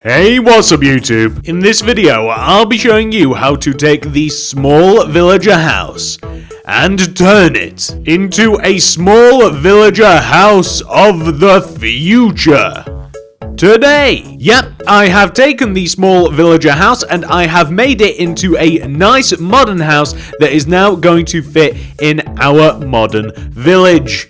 Hey, what's up YouTube? In this video, I'll be showing you how to take the small villager house and turn it into a small villager house of the future. Today, yep, I have taken the small villager house and I have made it into a nice modern house that is now going to fit in our modern village.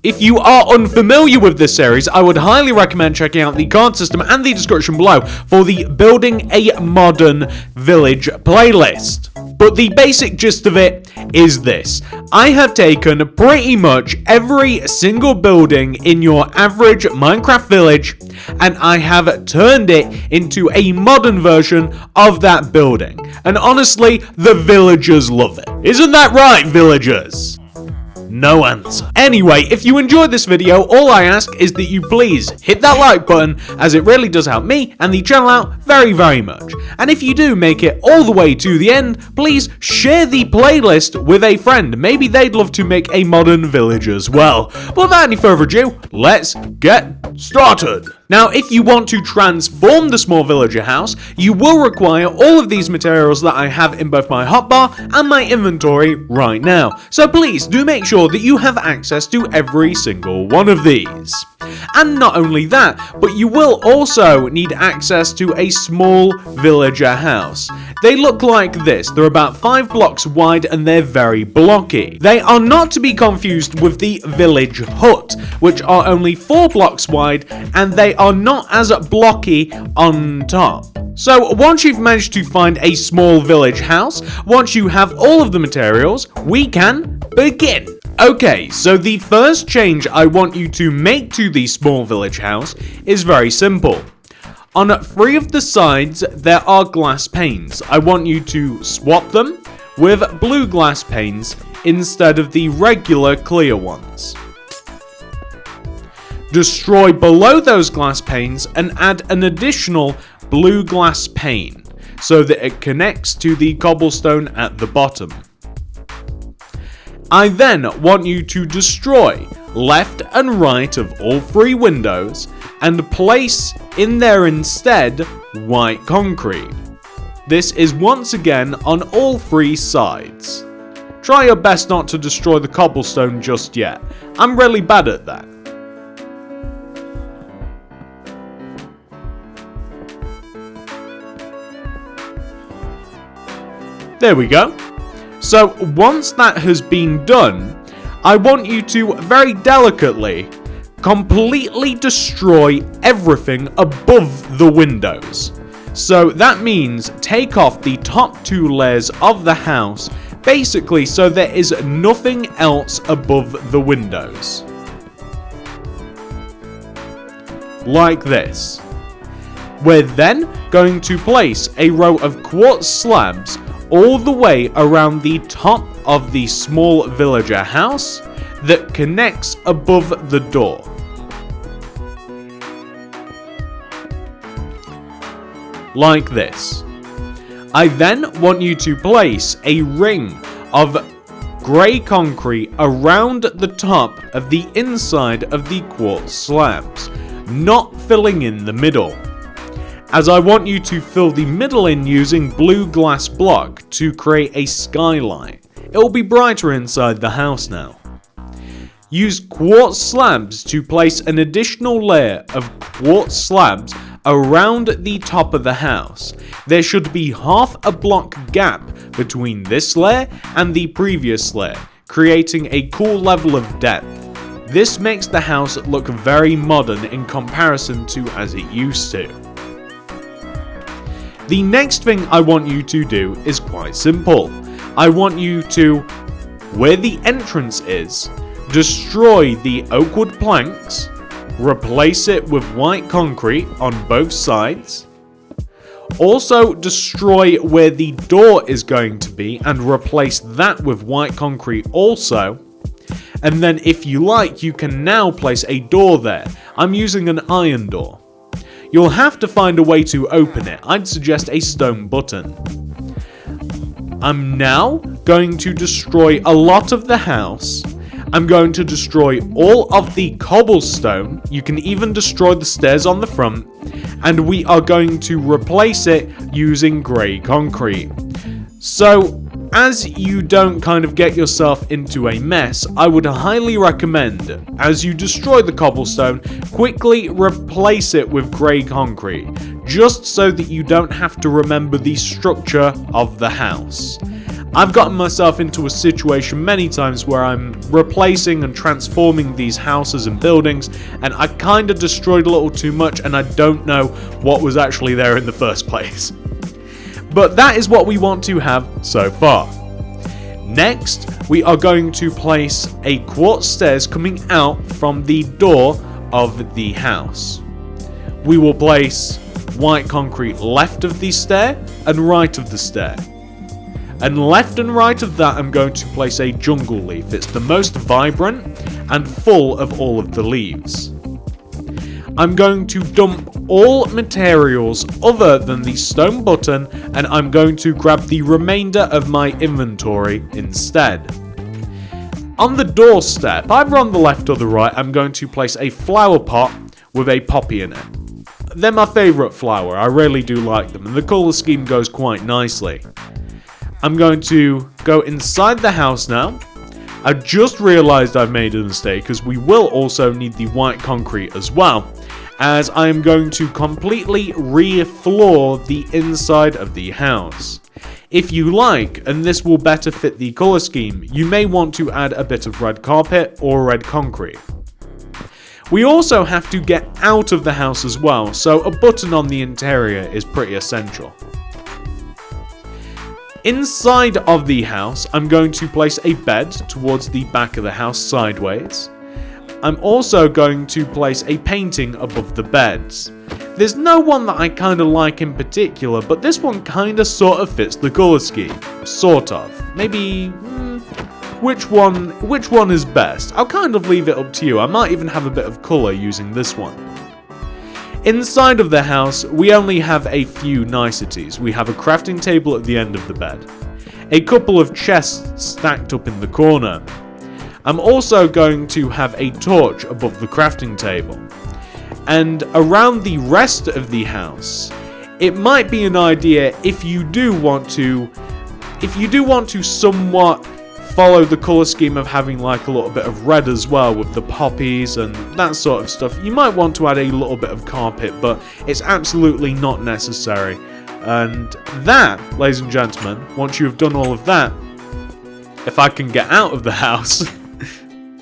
If you are unfamiliar with this series, I would highly recommend checking out the card system and the description below for the Building a Modern Village playlist. But the basic gist of it is this. I have taken pretty much every single building in your average Minecraft village and I have turned it into a modern version of that building. And honestly, the villagers love it. Isn't that right, villagers? No answer. Anyway, if you enjoyed this video, all I ask is that you please hit that like button, as it really does help me and the channel out very, very much. And if you do make it all the way to the end, please share the playlist with a friend. Maybe they'd love to make a modern village as well. But without any further ado, let's get started. Now, if you want to transform the small villager house, you will require all of these materials that I have in both my hotbar and my inventory right now. So please do make sure that you have access to every single one of these. And not only that, but you will also need access to a small villager house. They look like this. They're about 5 blocks wide and they're very blocky. They are not to be confused with the village hut, which are only 4 blocks wide and they are not as blocky on top. So once you've managed to find a small village house, once you have all of the materials, we can begin. Okay, so the first change I want you to make to the small village house is very simple. On 3 of the sides, there are glass panes. I want you to swap them with blue glass panes instead of the regular clear ones. Destroy below those glass panes and add an additional blue glass pane so that it connects to the cobblestone at the bottom. I then want you to destroy left and right of all 3 windows and place in there instead white concrete. This is once again on all 3 sides. Try your best not to destroy the cobblestone just yet. I'm really bad at that. There we go. So once that has been done, I want you to very delicately completely destroy everything above the windows. So that means take off the top 2 layers of the house, basically so there is nothing else above the windows. Like this. We're then going to place a row of quartz slabs all the way around the top of the small villager house that connects above the door. Like this. I then want you to place a ring of grey concrete around the top of the inside of the quartz slabs, not filling in the middle, as I want you to fill the middle in using blue glass block to create a skylight. It will be brighter inside the house now. Use quartz slabs to place an additional layer of quartz slabs around the top of the house. There should be half a block gap between this layer and the previous layer, creating a cool level of depth. This makes the house look very modern in comparison to as it used to. The next thing I want you to do is quite simple. I want you to, where the entrance is, destroy the oak wood planks, replace it with white concrete on both sides. Also destroy where the door is going to be and replace that with white concrete also. And then if you like, you can now place a door there. I'm using an iron door. You'll have to find a way to open it. I'd suggest a stone button. I'm now going to destroy a lot of the house. I'm going to destroy all of the cobblestone. You can even destroy the stairs on the front. and we are going to replace it using grey concrete. So, as you don't kind of get yourself into a mess, I would highly recommend, as you destroy the cobblestone, quickly replace it with grey concrete, just so that you don't have to remember the structure of the house. I've gotten myself into a situation many times where I'm replacing and transforming these houses and buildings, and I kind of destroyed a little too much, and I don't know what was actually there in the first place. But that is what we want to have so far. Next, we are going to place a quartz stairs coming out from the door of the house. We will place white concrete left of the stair and right of the stair. And left and right of that, I'm going to place a jungle leaf. It's the most vibrant and full of all of the leaves. I'm going to dump all materials other than the stone button, and I'm going to grab the remainder of my inventory instead. On the doorstep, either on the left or the right, I'm going to place a flower pot with a poppy in it. They're my favourite flower, I really do like them, and the colour scheme goes quite nicely. I'm going to go inside the house now. I just realised I've made a mistake, because we will also need the white concrete as well, as I am going to completely re-floor the inside of the house. If you like, and this will better fit the colour scheme, you may want to add a bit of red carpet or red concrete. We also have to get out of the house as well, so a button on the interior is pretty essential. Inside of the house, I'm going to place a bed towards the back of the house sideways. I'm also going to place a painting above the beds. There's no one that I kind of like in particular, but this one kind of sort of fits the colour scheme. Sort of. Maybe, which one is best? I'll kind of leave it up to you. I might even have a bit of colour using this one. Inside of the house, we only have a few niceties. We have a crafting table at the end of the bed, a couple of chests stacked up in the corner. I'm also going to have a torch above the crafting table. And around the rest of the house, it might be an idea if you do want to somewhat follow the colour scheme of having like a little bit of red as well with the poppies and that sort of stuff. You might want to add a little bit of carpet, but it's absolutely not necessary. And that, ladies and gentlemen, once you have done all of that, if I can get out of the house,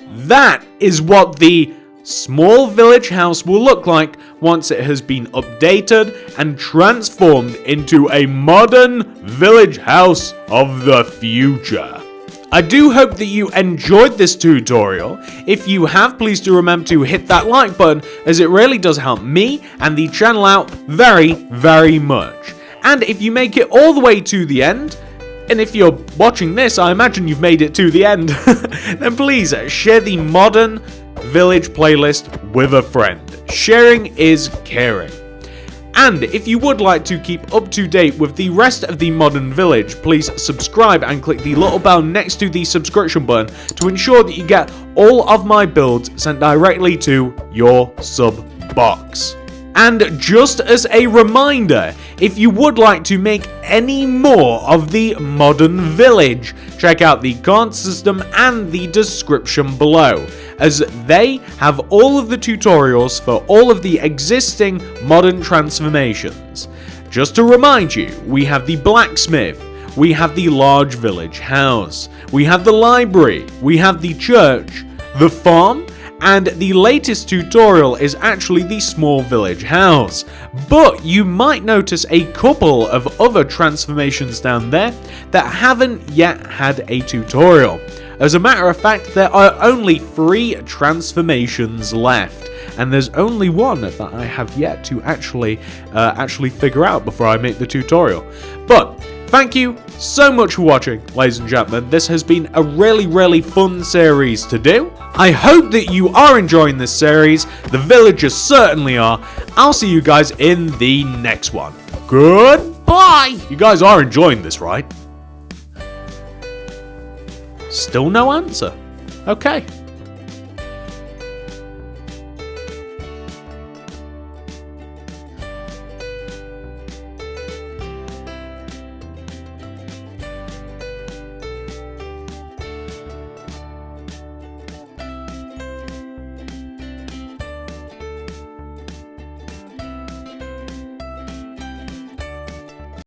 that is what the small village house will look like once it has been updated and transformed into a modern village house of the future. I do hope that you enjoyed this tutorial. If you have, please do remember to hit that like button, as it really does help me and the channel out very, very much. And if you make it all the way to the end, and if you're watching this, I imagine you've made it to the end, then please share the Modern Village playlist with a friend. Sharing is caring. And if you would like to keep up to date with the rest of the Modern Village, please subscribe and click the little bell next to the subscription button to ensure that you get all of my builds sent directly to your sub box. And just as a reminder, if you would like to make any more of the Modern Village, check out the card system and the description below, as they have all of the tutorials for all of the existing modern transformations. Just to remind you, we have the blacksmith, we have the large village house, we have the library, we have the church, the farm, and the latest tutorial is actually the small village house. But you might notice a couple of other transformations down there that haven't yet had a tutorial. As a matter of fact, there are only 3 transformations left, and there's only one that I have yet to actually figure out before I make the tutorial. But thank you so much for watching, ladies and gentlemen. This has been a really, really fun series to do. I hope that you are enjoying this series. The villagers certainly are. I'll see you guys in the next one. Goodbye! You guys are enjoying this, right? Still no answer. Okay.